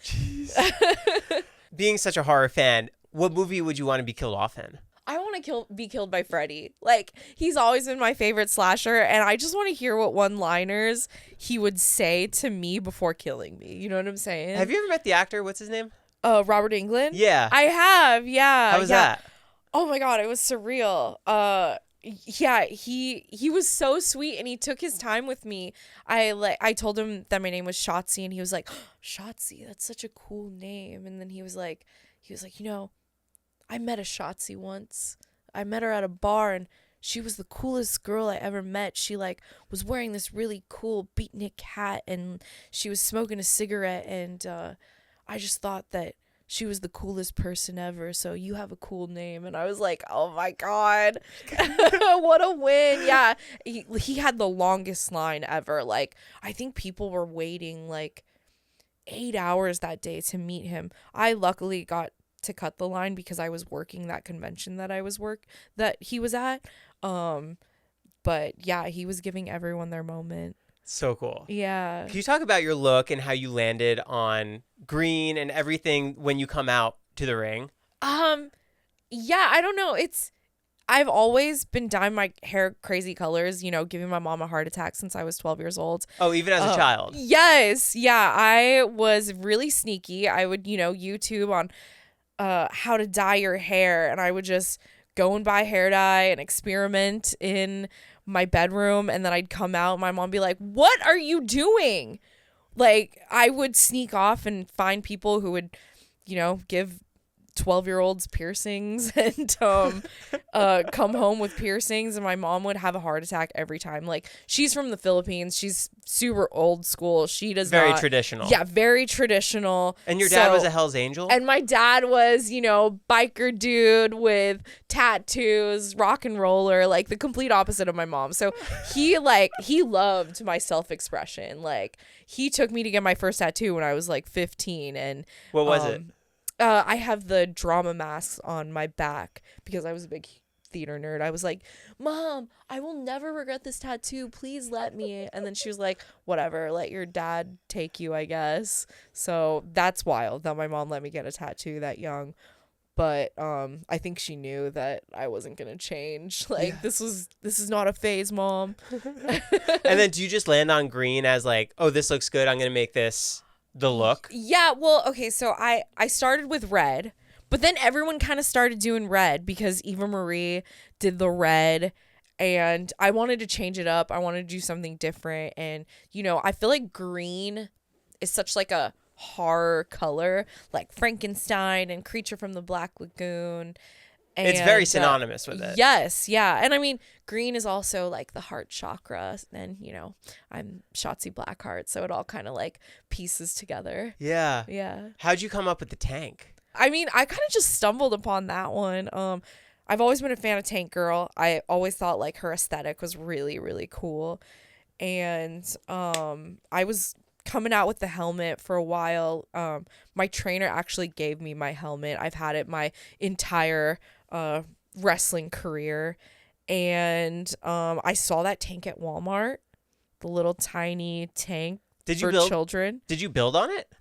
Being such a horror fan, what movie would you want to be killed off in? I want to be killed by Freddy. Like, he's always been my favorite slasher, and I just want to hear what one-liners he would say to me before killing me. You know what I'm saying? Have you ever met the actor? What's his name? Robert Englund? Yeah. I have, yeah. How was that? Oh my God, it was surreal. Yeah, he was so sweet, and he took his time with me. I told him that my name was Shotzi, and he was like, Shotzi, that's such a cool name. And then he was like, you know, I met a Shotzi once. I met her at a bar, and she was the coolest girl I ever met. She like was wearing this really cool beatnik hat, and she was smoking a cigarette, and I just thought that she was the coolest person ever, so you have a cool name. And I was like, oh my God, what a win. Yeah, he had the longest line ever. Like, I think people were waiting like 8 hours that day to meet him. I luckily got to cut the line because I was working that convention that he was at. But yeah, he was giving everyone their moment. So cool. Yeah. Can you talk about your look and how you landed on green and everything when you come out to the ring? Yeah, I don't know. I've always been dyeing my hair crazy colors, giving my mom a heart attack since I was 12 years old. Oh, even as a child? Yes. Yeah, I was really sneaky. I would, YouTube on how to dye your hair, and I would just go and buy hair dye and experiment in my bedroom, and then I'd come out and my mom would be like, what are you doing? Like, I would sneak off and find people who would, give 12-year-olds piercings and come home with piercings, and my mom would have a heart attack every time. Like, she's from the Philippines. She's super old school. She does very traditional. Yeah, very traditional. And your dad was a Hell's Angel? And my dad was, biker dude with tattoos, rock and roller, like the complete opposite of my mom. So he loved my self-expression. Like, he took me to get my first tattoo when I was like 15. And what was it? I have the drama masks on my back because I was a big theater nerd. I was like, Mom, I will never regret this tattoo. Please let me. And then she was like, whatever, let your dad take you, I guess. So that's wild that my mom let me get a tattoo that young. But I think she knew that I wasn't gonna change. Like, this is not a phase, Mom. And then do you just land on green as like, oh, this looks good, I'm gonna make this the look? Yeah, well, okay, so I started with red, but then everyone kind of started doing red because Eva Marie did the red, and I wanted to change it up. I wanted to do something different, and I feel like green is such like a horror color, like Frankenstein and Creature from the Black Lagoon. And, it's very synonymous with it. Yes, yeah. And I mean, green is also like the heart chakra. And, I'm Shotzi Blackheart. So it all kind of like pieces together. Yeah. Yeah. How'd you come up with the tank? I mean, I kind of just stumbled upon that one. I've always been a fan of Tank Girl. I always thought like her aesthetic was really, really cool. And I was coming out with the helmet for a while. My trainer actually gave me my helmet. I've had it my entire wrestling career, and I saw that tank at Walmart, the little tiny tank for children. Did you build on it?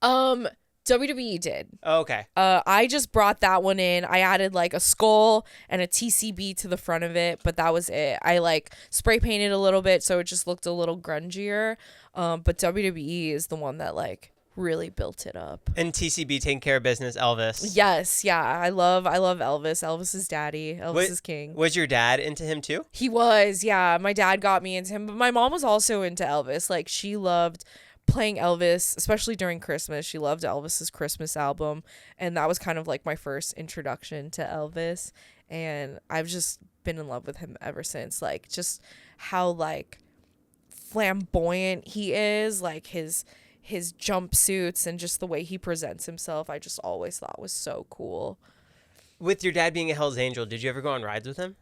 WWE did. Oh, okay. I just brought that one in. I added like a skull and a TCB to the front of it, but that was it. I like spray painted a little bit so it just looked a little grungier. But WWE is the one that like really built it up. And TCB, taking care of business, Elvis. Yes, yeah. I love Elvis. Elvis is daddy. Elvis is king. Was your dad into him too? He was, yeah. My dad got me into him, but my mom was also into Elvis. Like, she loved playing Elvis, especially during Christmas. She loved Elvis's Christmas album, and that was kind of like my first introduction to Elvis, and I've just been in love with him ever since. Like, just how like flamboyant he is, like his jumpsuits and just the way he presents himself, I just always thought was so cool. With your dad being a Hell's Angel, did you ever go on rides with him?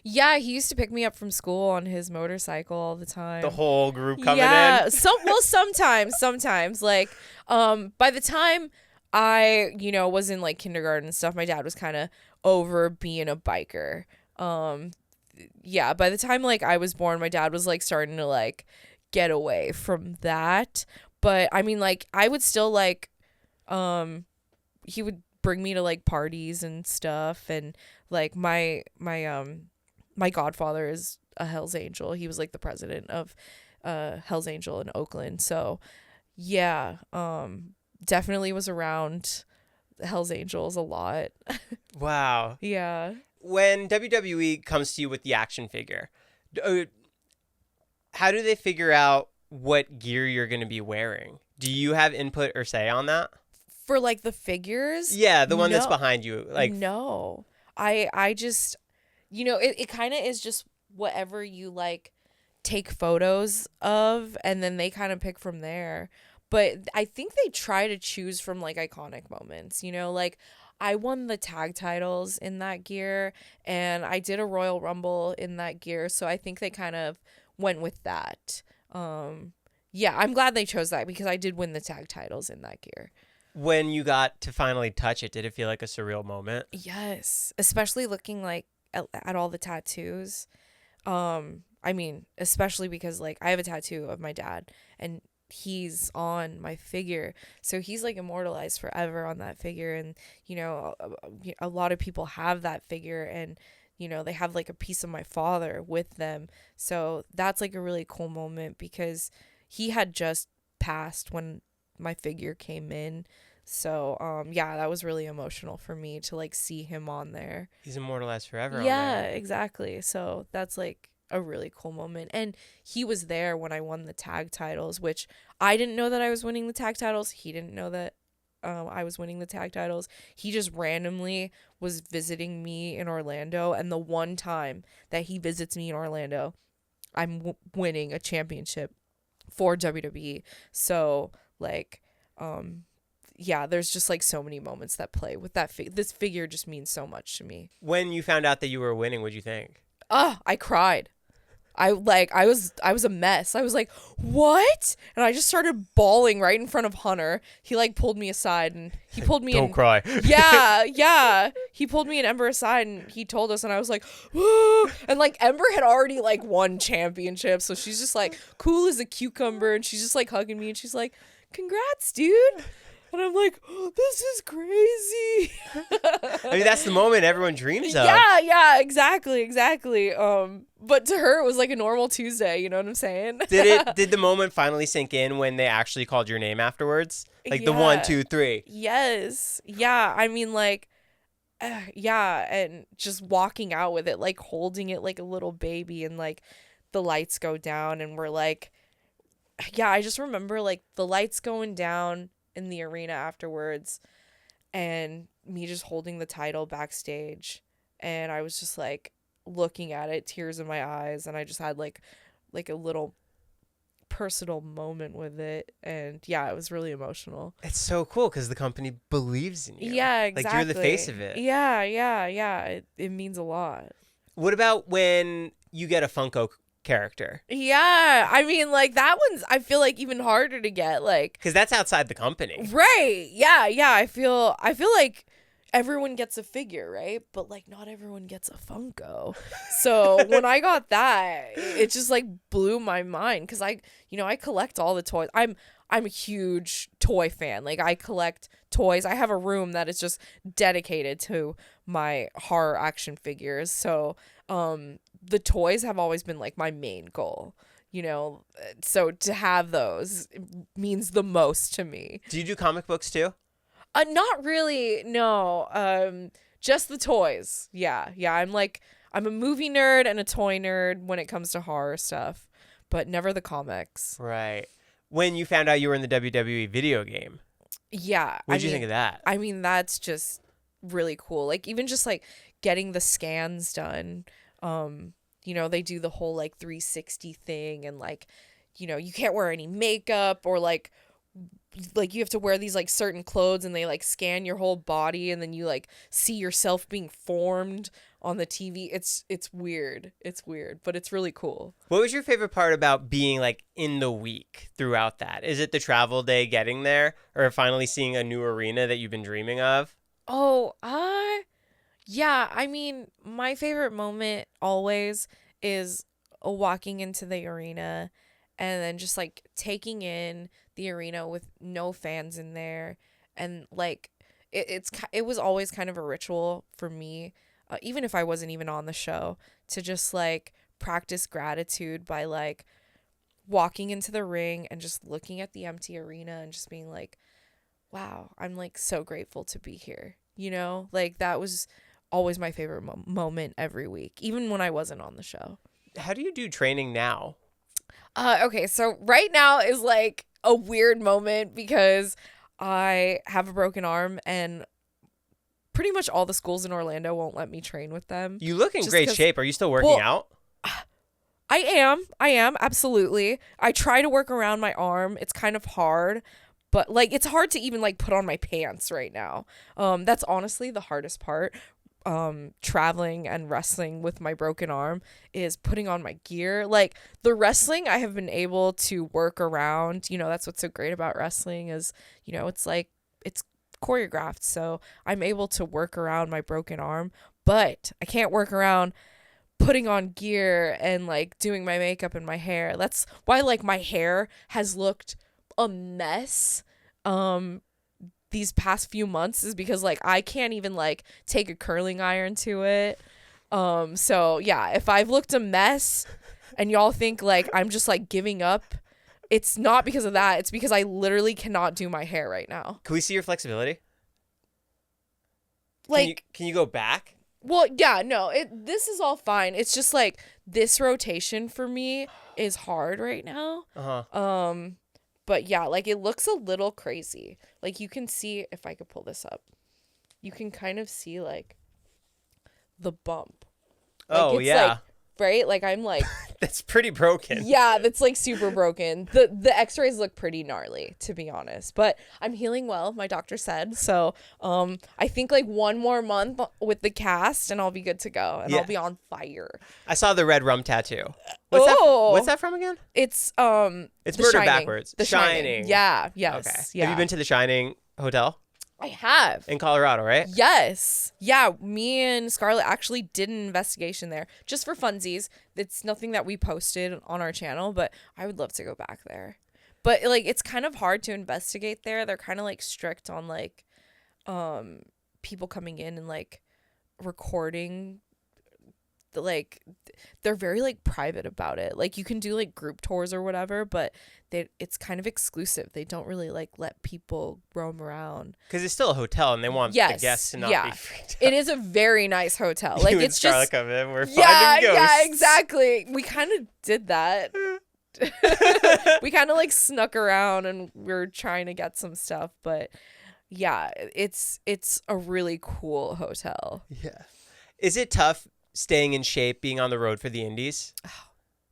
Yeah, he used to pick me up from school on his motorcycle all the time. The whole group coming in? Yeah, sometimes. Like, by the time I, was in like kindergarten and stuff, my dad was kind of over being a biker. Yeah, by the time like I was born, my dad was like starting to like get away from that. But I mean, like, I would still like, he would bring me to like parties and stuff, and like my godfather is a Hell's Angel. He was like the president of Hell's Angel in Oakland. So yeah, definitely was around Hell's Angels a lot. Wow. Yeah. When WWE comes to you with the action figure, how do they figure out what gear you're going to be wearing? Do you have input or say on that? For like the figures? Yeah, the one that's behind you. Like, no. I just, it kind of is just whatever you like take photos of, and then they kind of pick from there. But I think they try to choose from like iconic moments, like I won the tag titles in that gear and I did a Royal Rumble in that gear. So I think they kind of went with that. Yeah, I'm glad they chose that because I did win the tag titles in that gear. When you got to finally touch it, did it feel like a surreal moment? Yes, especially looking like at all the tattoos. I mean, especially because like I have a tattoo of my dad and he's on my figure, so he's like immortalized forever on that figure. And a lot of people have that figure, and they have like a piece of my father with them, so that's like a really cool moment because he had just passed when my figure came in. So yeah, that was really emotional for me to like see him on there. He's immortalized forever. Yeah, exactly. So that's like a really cool moment. And he was there when I won the tag titles, which I didn't know that I was winning the tag titles. He didn't know that I was winning the tag titles. He just randomly was visiting me in Orlando, and the one time that he visits me in Orlando, I'm winning a championship for WWE. So like yeah, there's just like so many moments that play with that. This figure just means so much to me. When you found out that you were winning, what'd you think? I cried. I was a mess. I was like, what? And I just started bawling right in front of Hunter. He like pulled me aside and he pulled me Don't cry. Yeah. He pulled me and Ember aside and he told us, and I was like, woo! And like Ember had already like won championships, so she's just like cool as a cucumber, and she's just like hugging me and she's like, congrats, dude. And I'm like, oh, this is crazy. I mean, that's the moment everyone dreams of. Yeah, exactly. But to her, it was like a normal Tuesday. You know what I'm saying? Did the moment finally sink in when they actually called your name afterwards? Like the 1, 2, 3. Yes. Yeah. I mean, like, yeah. And just walking out with it, like holding it like a little baby, and like the lights go down and we're like, yeah, I just remember like the lights going down in the arena afterwards and me just holding the title backstage, and I was just like looking at it, tears in my eyes, and I just had like a little personal moment with it. And yeah, it was really emotional. It's so cool because the company believes in you. Yeah, exactly. Like you're the face of it. Yeah. It means a lot. What about when you get a Funko character? Yeah, I mean, like that one's, I feel like, even harder to get, like, because that's outside the company, right? Yeah. I feel like everyone gets a figure, right? But like not everyone gets a Funko. So when I got that, it just like blew my mind because I collect all the toys. I'm a huge toy fan. Like I collect toys. I have a room that is just dedicated to my horror action figures. So the toys have always been like my main goal, so to have those means the most to me. Do you do comic books too? Not really, no. Just the toys. Yeah. I'm a movie nerd and a toy nerd when it comes to horror stuff, but never the comics. Right. When you found out you were in the WWE video game, yeah, what did you think of that? I mean, that's just really cool. Like even just like getting the scans done. They do the whole like 360 thing, and like, you can't wear any makeup, or like you have to wear these like certain clothes, and they like scan your whole body, and then you like see yourself being formed on the TV. It's weird. It's weird, but it's really cool. What was your favorite part about being like in the week throughout that? Is it the travel day getting there, or finally seeing a new arena that you've been dreaming of? Oh, yeah, I mean, my favorite moment always is walking into the arena and then just like taking in the arena with no fans in there, and like it was always kind of a ritual for me, even if I wasn't even on the show, to just like practice gratitude by like walking into the ring and just looking at the empty arena and just being like, wow, I'm like so grateful to be here. Like that was always my favorite moment every week, even when I wasn't on the show. How do you do training now? Okay, so right now is like a weird moment because I have a broken arm and pretty much all the schools in Orlando won't let me train with them. You look in great shape. Are you still working out? I am absolutely. I try to work around my arm. It's kind of hard, but like it's hard to even like put on my pants right now. That's honestly the hardest part. Traveling and wrestling with my broken arm is putting on my gear. Like the wrestling I have been able to work around. You know, that's what's so great about wrestling is, you know, it's like it's choreographed, so I'm able to work around my broken arm, but I can't work around putting on gear and like doing my makeup and my hair. That's why like my hair has looked a mess these past few months, is because like I can't even like take a curling iron to it. So yeah, if I've looked a mess and y'all think like I'm just like giving up, it's not because of that. It's because I literally cannot do my hair right now. Can we see your flexibility? Like, can you go back? Well, yeah, no, this is all fine. It's just like this rotation for me is hard right now. But yeah, like it looks a little crazy. Like you can see, if I could pull this up, you can kind of see like the bump. Like, it's yeah. Like, right? Like I'm like that's pretty broken. Yeah, that's like super broken. The x-rays look pretty gnarly, to be honest, but I'm healing well, my doctor said. So I think like one more month with the cast and I'll be good to go, and I'll be on fire. I saw the red rum tattoo. What's that from again? It's Murder Shining. Backwards. The Shining. Yeah, yes. Okay. Yeah. Have you been to the Shining Hotel? I have. In Colorado, right? Yes. Yeah, me and Scarlett actually did an investigation there just for funsies. It's nothing that we posted on our channel, but I would love to go back there. But like it's kind of hard to investigate there. They're kind of like strict on like people coming in and like recording. Like they're very like private about it. Like you can do like group tours or whatever, but it's kind of exclusive. They don't really like let people roam around because it's still a hotel and they want the guests to not be freaked out. It is a very nice hotel. Like it's Scarlett just come in, we're finding ghosts. Yeah, exactly. We kind of did that. We kind of like snuck around and we're trying to get some stuff, but yeah, it's a really cool hotel. Yeah. Is it tough staying in shape, being on the road for the indies?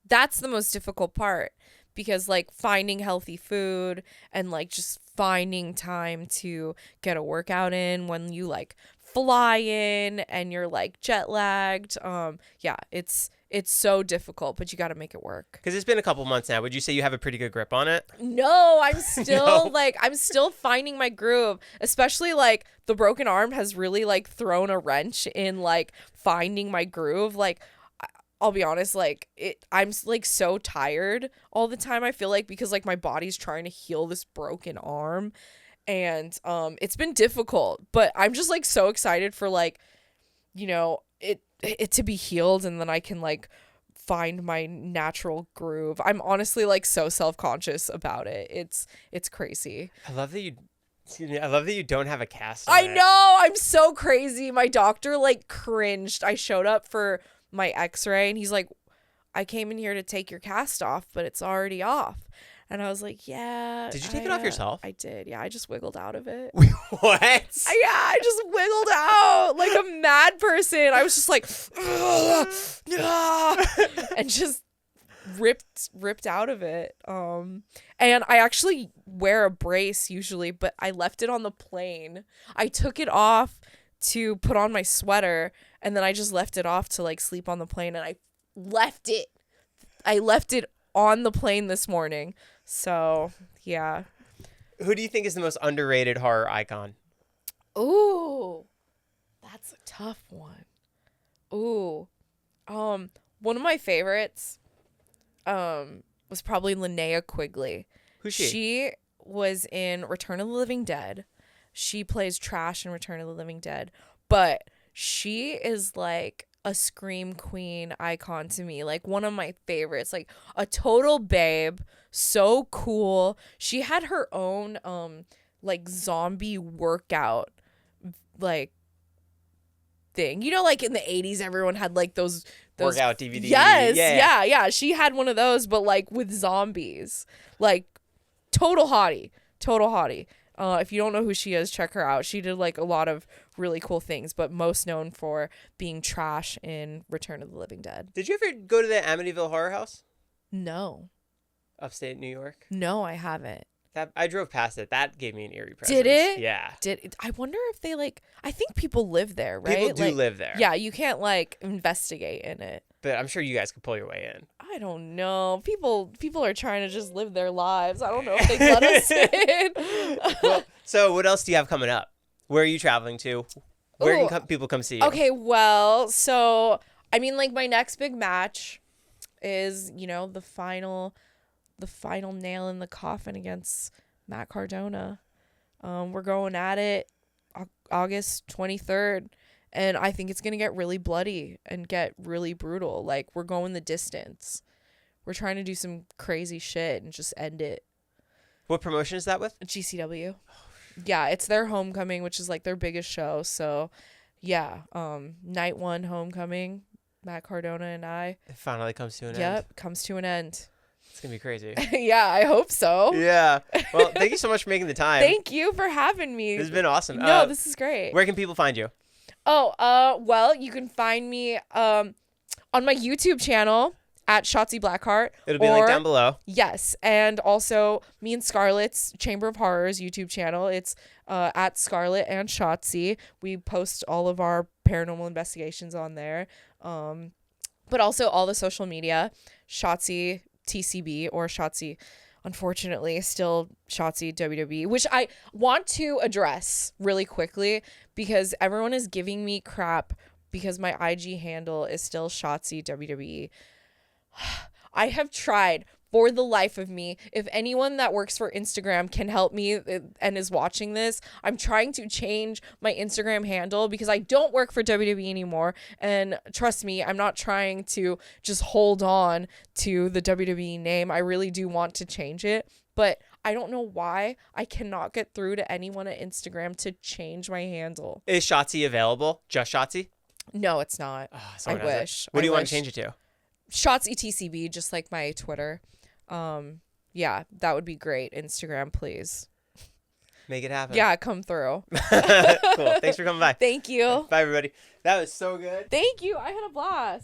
That's the most difficult part, because like finding healthy food and like just finding time to get a workout in when you like fly in and you're like jet lagged. Yeah, it's so difficult, but you got to make it work. Because it's been a couple months now. Would you say you have a pretty good grip on it? No, I'm still I'm still finding my groove, especially like the broken arm has really like thrown a wrench in like finding my groove. Like I'll be honest, like I'm like so tired all the time, I feel like, because like my body's trying to heal this broken arm, and it's been difficult, but I'm just like so excited for like, you know, it to be healed, and then I can like find my natural groove. I'm honestly like so self-conscious about it. It's crazy. I love that you don't have a cast on I know, I'm so crazy. My doctor like cringed. I showed up for my x-ray and he's like, I came in here to take your cast off, but it's already off. And I was like, yeah. Did you take it off yourself? I did. Yeah, I just wiggled out of it. What? I just wiggled out like a mad person. I was just like, and just ripped out of it. And I actually wear a brace usually, but I left it on the plane. I took it off to put on my sweater, and then I just left it off to like sleep on the plane, and I left it on the plane this morning. So yeah. Who do you think is the most underrated horror icon? Ooh, that's a tough one. Ooh, one of my favorites was probably Linnea Quigley. Who's she? She was in Return of the Living Dead. She plays Trash in Return of the Living Dead, but she is like a scream queen icon to me, like one of my favorites, like a total babe, so cool. She had her own like zombie workout like thing, you know, like in the 80s everyone had like those workout DVDs. Yes, yeah, she had one of those, but like with zombies, like total hottie. If you don't know who she is, check her out. She did like a lot of really cool things, but most known for being trash in Return of the Living Dead. Did you ever go to the Amityville Horror House? No. Upstate New York? No, I haven't. I drove past it. That gave me an eerie presence. Did it? Yeah. I wonder if they like, I think people live there, right? People do like, live there. Yeah, you can't like investigate in it. But I'm sure you guys could pull your way in. I don't know. People are trying to just live their lives. I don't know if they let us in. Well, so what else do you have coming up? Where are you traveling to? Where can people come see you? Okay, well, so I mean, like my next big match is, you know, the final nail in the coffin against Matt Cardona. We're going at it August 23rd. And I think it's going to get really bloody and get really brutal. Like, we're going the distance. We're trying to do some crazy shit and just end it. What promotion is that with? GCW. Yeah, it's their homecoming, which is like their biggest show. So, yeah, night one homecoming, Matt Cardona and I. It finally comes to an end. Yep, comes to an end. It's going to be crazy. Yeah, I hope so. Yeah. Well, thank you so much for making the time. Thank you for having me. This has been awesome. No, this is great. Where can people find you? Oh, well, you can find me on my YouTube channel at Shotzi Blackheart. It'll be linked down below. Yes, and also me and Scarlett's Chamber of Horrors YouTube channel. It's at Scarlett and Shotzi. We post all of our paranormal investigations on there. But also all the social media, Shotzi TCB or Shotzi, unfortunately, still Shotzi WWE, which I want to address really quickly because everyone is giving me crap because my IG handle is still Shotzi WWE. I have tried for the life of me. If anyone that works for Instagram can help me and is watching this, I'm trying to change my Instagram handle because I don't work for WWE anymore. And trust me, I'm not trying to just hold on to the WWE name. I really do want to change it, but I don't know why I cannot get through to anyone at Instagram to change my handle. Is Shotzi available? Just Shotzi? No, it's not. Oh, I wish. What do you want to change it to? Shotzi TCB, just like my Twitter. Yeah, that would be great. Instagram, please. Make it happen. Yeah, come through. Cool. Thanks for coming by. Thank you. Bye, everybody. That was so good. Thank you. I had a blast.